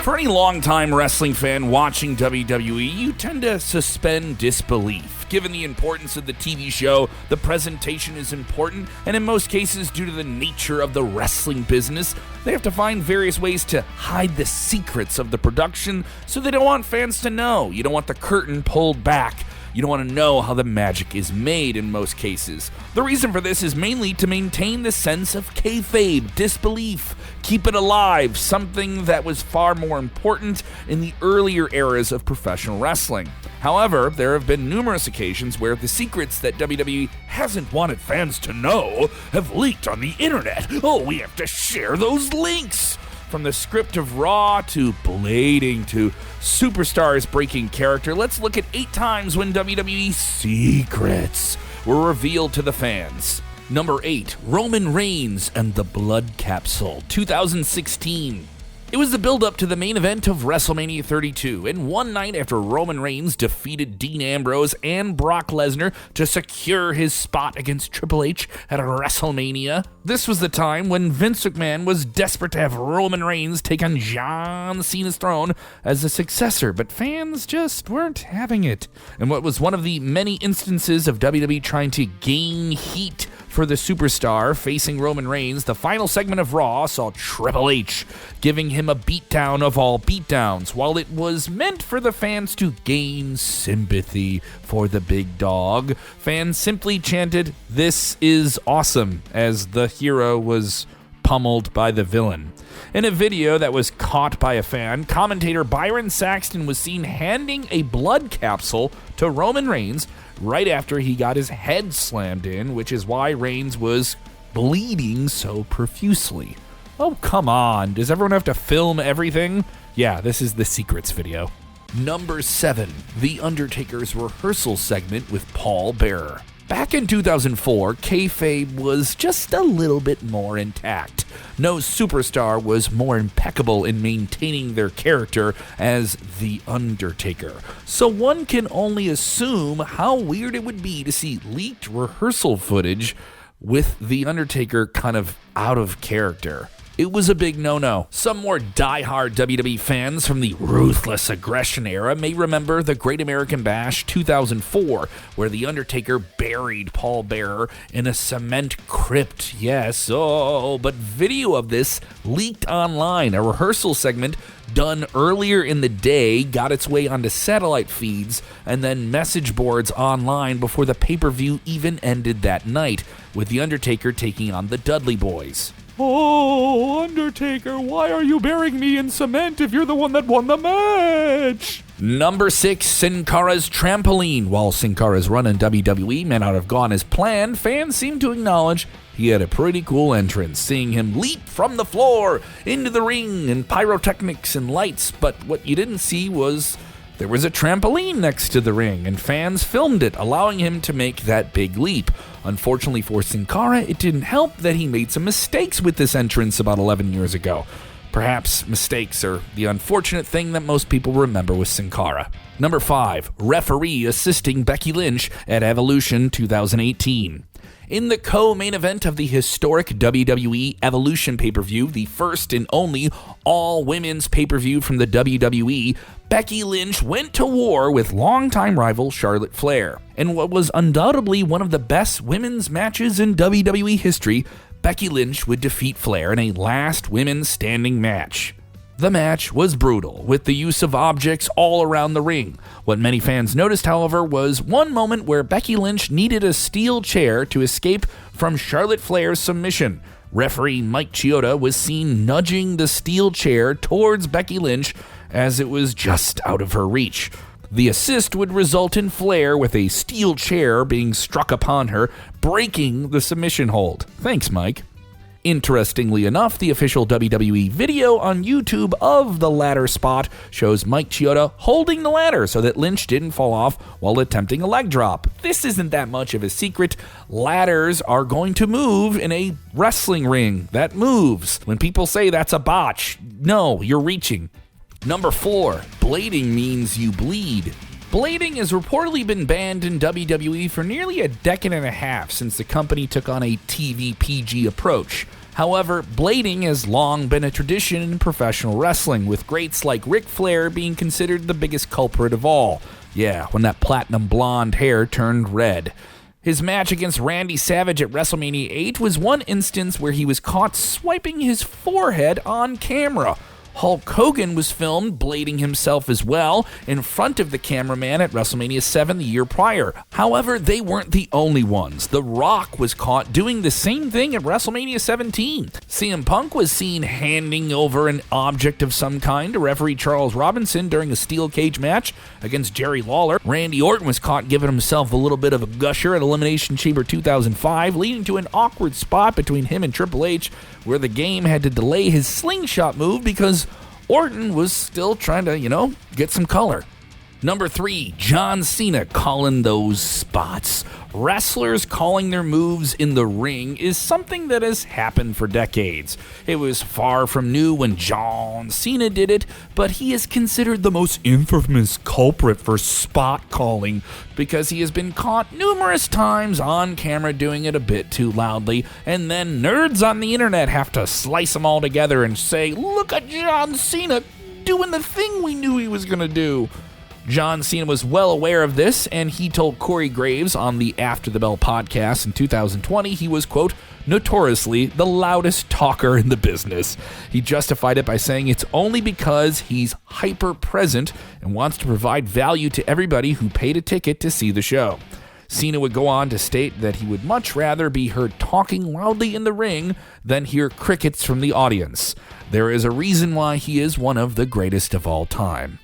For any longtime wrestling fan watching WWE, you tend to suspend disbelief. Given the importance of the TV show, the presentation is important, and in most cases, due to the nature of the wrestling business, they have to find various ways to hide the secrets of the production, so they don't want fans to know. You don't want the curtain pulled back. You don't want to know how the magic is made in most cases. The reason for this is mainly to maintain the sense of kayfabe, disbelief, keep it alive, something that was far more important in the earlier eras of professional wrestling. However, there have been numerous occasions where the secrets that WWE hasn't wanted fans to know have leaked on the internet. Oh, we have to share those links! From the script of Raw to blading to superstars breaking character, let's look at 8 times when WWE secrets were revealed to the fans. Number 8, Roman Reigns and the Blood Capsule, 2016. It was the build-up to the main event of WrestleMania 32, and one night after Roman Reigns defeated Dean Ambrose and Brock Lesnar to secure his spot against Triple H at WrestleMania, this was the time when Vince McMahon was desperate to have Roman Reigns take on John Cena's throne as a successor, but fans just weren't having it. And what was one of the many instances of WWE trying to gain heat for the superstar facing Roman Reigns, the final segment of Raw saw Triple H giving him a beatdown of all beatdowns. While it was meant for the fans to gain sympathy for the big dog, fans simply chanted, "This is awesome," as the hero was pummeled by the villain. In a video that was caught by a fan, commentator Byron Saxton was seen handing a blood capsule to Roman Reigns right after he got his head slammed in, which is why Reigns was bleeding so profusely. Oh, come on. Does everyone have to film everything? Yeah, this is the secrets video. Number 7, The Undertaker's rehearsal segment with Paul Bearer. Back in 2004, kayfabe was just a little bit more intact. No superstar was more impeccable in maintaining their character as The Undertaker. So one can only assume how weird it would be to see leaked rehearsal footage with The Undertaker kind of out of character. It was a big no-no. Some more die-hard WWE fans from the Ruthless Aggression era may remember the Great American Bash 2004, where The Undertaker buried Paul Bearer in a cement crypt. Yes, but video of this leaked online. A rehearsal segment done earlier in the day got its way onto satellite feeds and then message boards online before the pay-per-view even ended that night, with The Undertaker taking on the Dudley Boys. "Oh, Undertaker, why are you burying me in cement if you're the one that won the match?" Number 6, Sin Cara's trampoline. While Sin Cara's run in WWE may not have gone as planned, fans seem to acknowledge he had a pretty cool entrance, seeing him leap from the floor into the ring and pyrotechnics and lights, but what you didn't see was there was a trampoline next to the ring, and fans filmed it, allowing him to make that big leap. Unfortunately for Sin Cara, it didn't help that he made some mistakes with this entrance about 11 years ago. Perhaps mistakes are the unfortunate thing that most people remember with Sin Cara. Number 5, referee assisting Becky Lynch at Evolution 2018. In the co-main event of the historic WWE Evolution pay-per-view, the first and only all-women's pay-per-view from the WWE, Becky Lynch went to war with longtime rival Charlotte Flair. In what was undoubtedly one of the best women's matches in WWE history, Becky Lynch would defeat Flair in a last women's standing match. The match was brutal, with the use of objects all around the ring. What many fans noticed, however, was one moment where Becky Lynch needed a steel chair to escape from Charlotte Flair's submission. Referee Mike Chioda was seen nudging the steel chair towards Becky Lynch as it was just out of her reach. The assist would result in Flair with a steel chair being struck upon her, breaking the submission hold. Thanks, Mike. Interestingly enough, the official WWE video on YouTube of the ladder spot shows Mike Chioda holding the ladder so that Lynch didn't fall off while attempting a leg drop. This isn't that much of a secret. Ladders are going to move in a wrestling ring that moves. When people say that's a botch, no, you're reaching. Number 4, blading means you bleed. Blading has reportedly been banned in WWE for nearly a decade and a half since the company took on a TV PG approach. However, blading has long been a tradition in professional wrestling, with greats like Ric Flair being considered the biggest culprit of all. Yeah, when that platinum blonde hair turned red. His match against Randy Savage at WrestleMania 8 was one instance where he was caught swiping his forehead on camera. Hulk Hogan was filmed blading himself as well in front of the cameraman at WrestleMania 7 the year prior. However, they weren't the only ones. The Rock was caught doing the same thing at WrestleMania 17. CM Punk was seen handing over an object of some kind to referee Charles Robinson during a steel cage match against Jerry Lawler. Randy Orton was caught giving himself a little bit of a gusher at Elimination Chamber 2005, leading to an awkward spot between him and Triple H, where the game had to delay his slingshot move because Orton was still trying to, get some color. Number 3, John Cena calling those spots. Wrestlers calling their moves in the ring is something that has happened for decades. It was far from new when John Cena did it, but he is considered the most infamous culprit for spot calling because he has been caught numerous times on camera doing it a bit too loudly, and then nerds on the internet have to slice them all together and say, "Look at John Cena doing the thing we knew he was going to do." John Cena was well aware of this, and he told Corey Graves on the After the Bell podcast in 2020 he was, quote, notoriously the loudest talker in the business. He justified it by saying it's only because he's hyper-present and wants to provide value to everybody who paid a ticket to see the show. Cena would go on to state that he would much rather be heard talking loudly in the ring than hear crickets from the audience. There is a reason why he is one of the greatest of all time.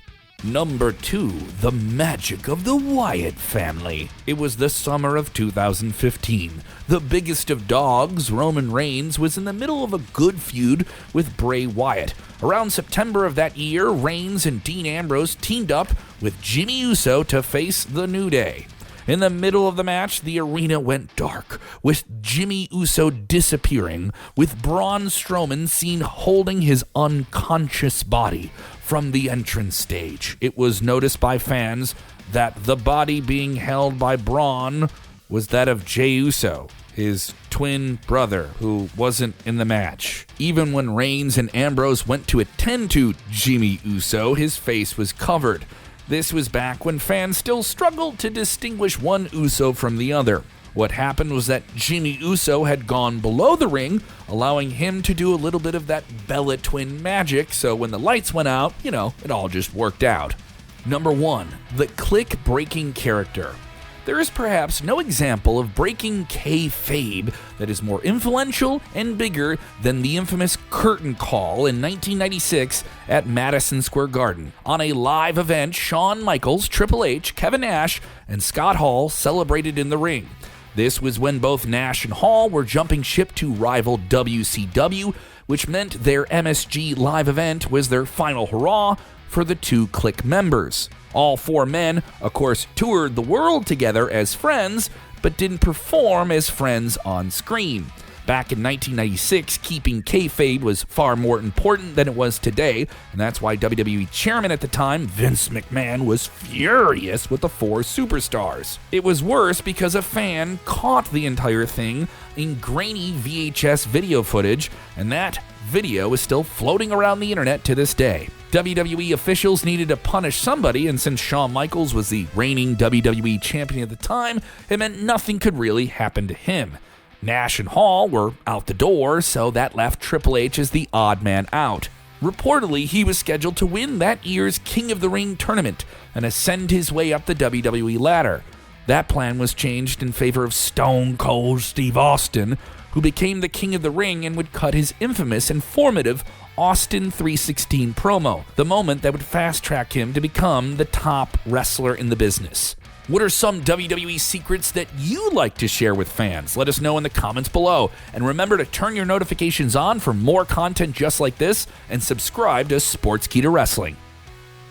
Number 2, the magic of the Wyatt family. It was the summer of 2015. The biggest of dogs, Roman Reigns, was in the middle of a good feud with Bray Wyatt. Around September of that year, Reigns and Dean Ambrose teamed up with Jimmy Uso to face The New Day. In the middle of the match, the arena went dark, with Jimmy Uso disappearing, with Braun Strowman seen holding his unconscious body from the entrance stage. It was noticed by fans that the body being held by Braun was that of Jey Uso, his twin brother, who wasn't in the match. Even when Reigns and Ambrose went to attend to Jimmy Uso, his face was covered. This was back when fans still struggled to distinguish one Uso from the other. What happened was that Jimmy Uso had gone below the ring, allowing him to do a little bit of that Bella Twin magic, so when the lights went out, it all just worked out. Number 1, the Kliq breaking character. There is perhaps no example of breaking kayfabe that is more influential and bigger than the infamous curtain call in 1996 at Madison Square Garden. On a live event, Shawn Michaels, Triple H, Kevin Nash, and Scott Hall celebrated in the ring. This was when both Nash and Hall were jumping ship to rival WCW, which meant their MSG live event was their final hurrah for the two Kliq members. All 4 men, of course, toured the world together as friends, but didn't perform as friends on screen. Back in 1996, keeping kayfabe was far more important than it was today, and that's why WWE chairman at the time, Vince McMahon, was furious with the 4 superstars. It was worse because a fan caught the entire thing in grainy VHS video footage, and that video is still floating around the internet to this day. WWE officials needed to punish somebody, and since Shawn Michaels was the reigning WWE champion at the time, it meant nothing could really happen to him. Nash and Hall were out the door, so that left Triple H as the odd man out. Reportedly, he was scheduled to win that year's King of the Ring tournament and ascend his way up the WWE ladder. That plan was changed in favor of Stone Cold Steve Austin, who became the King of the Ring and would cut his infamous and formative Austin 316 promo, the moment that would fast-track him to become the top wrestler in the business. What are some WWE secrets that you like to share with fans? Let us know in the comments below. And remember to turn your notifications on for more content just like this and subscribe to Sportskeeda Wrestling.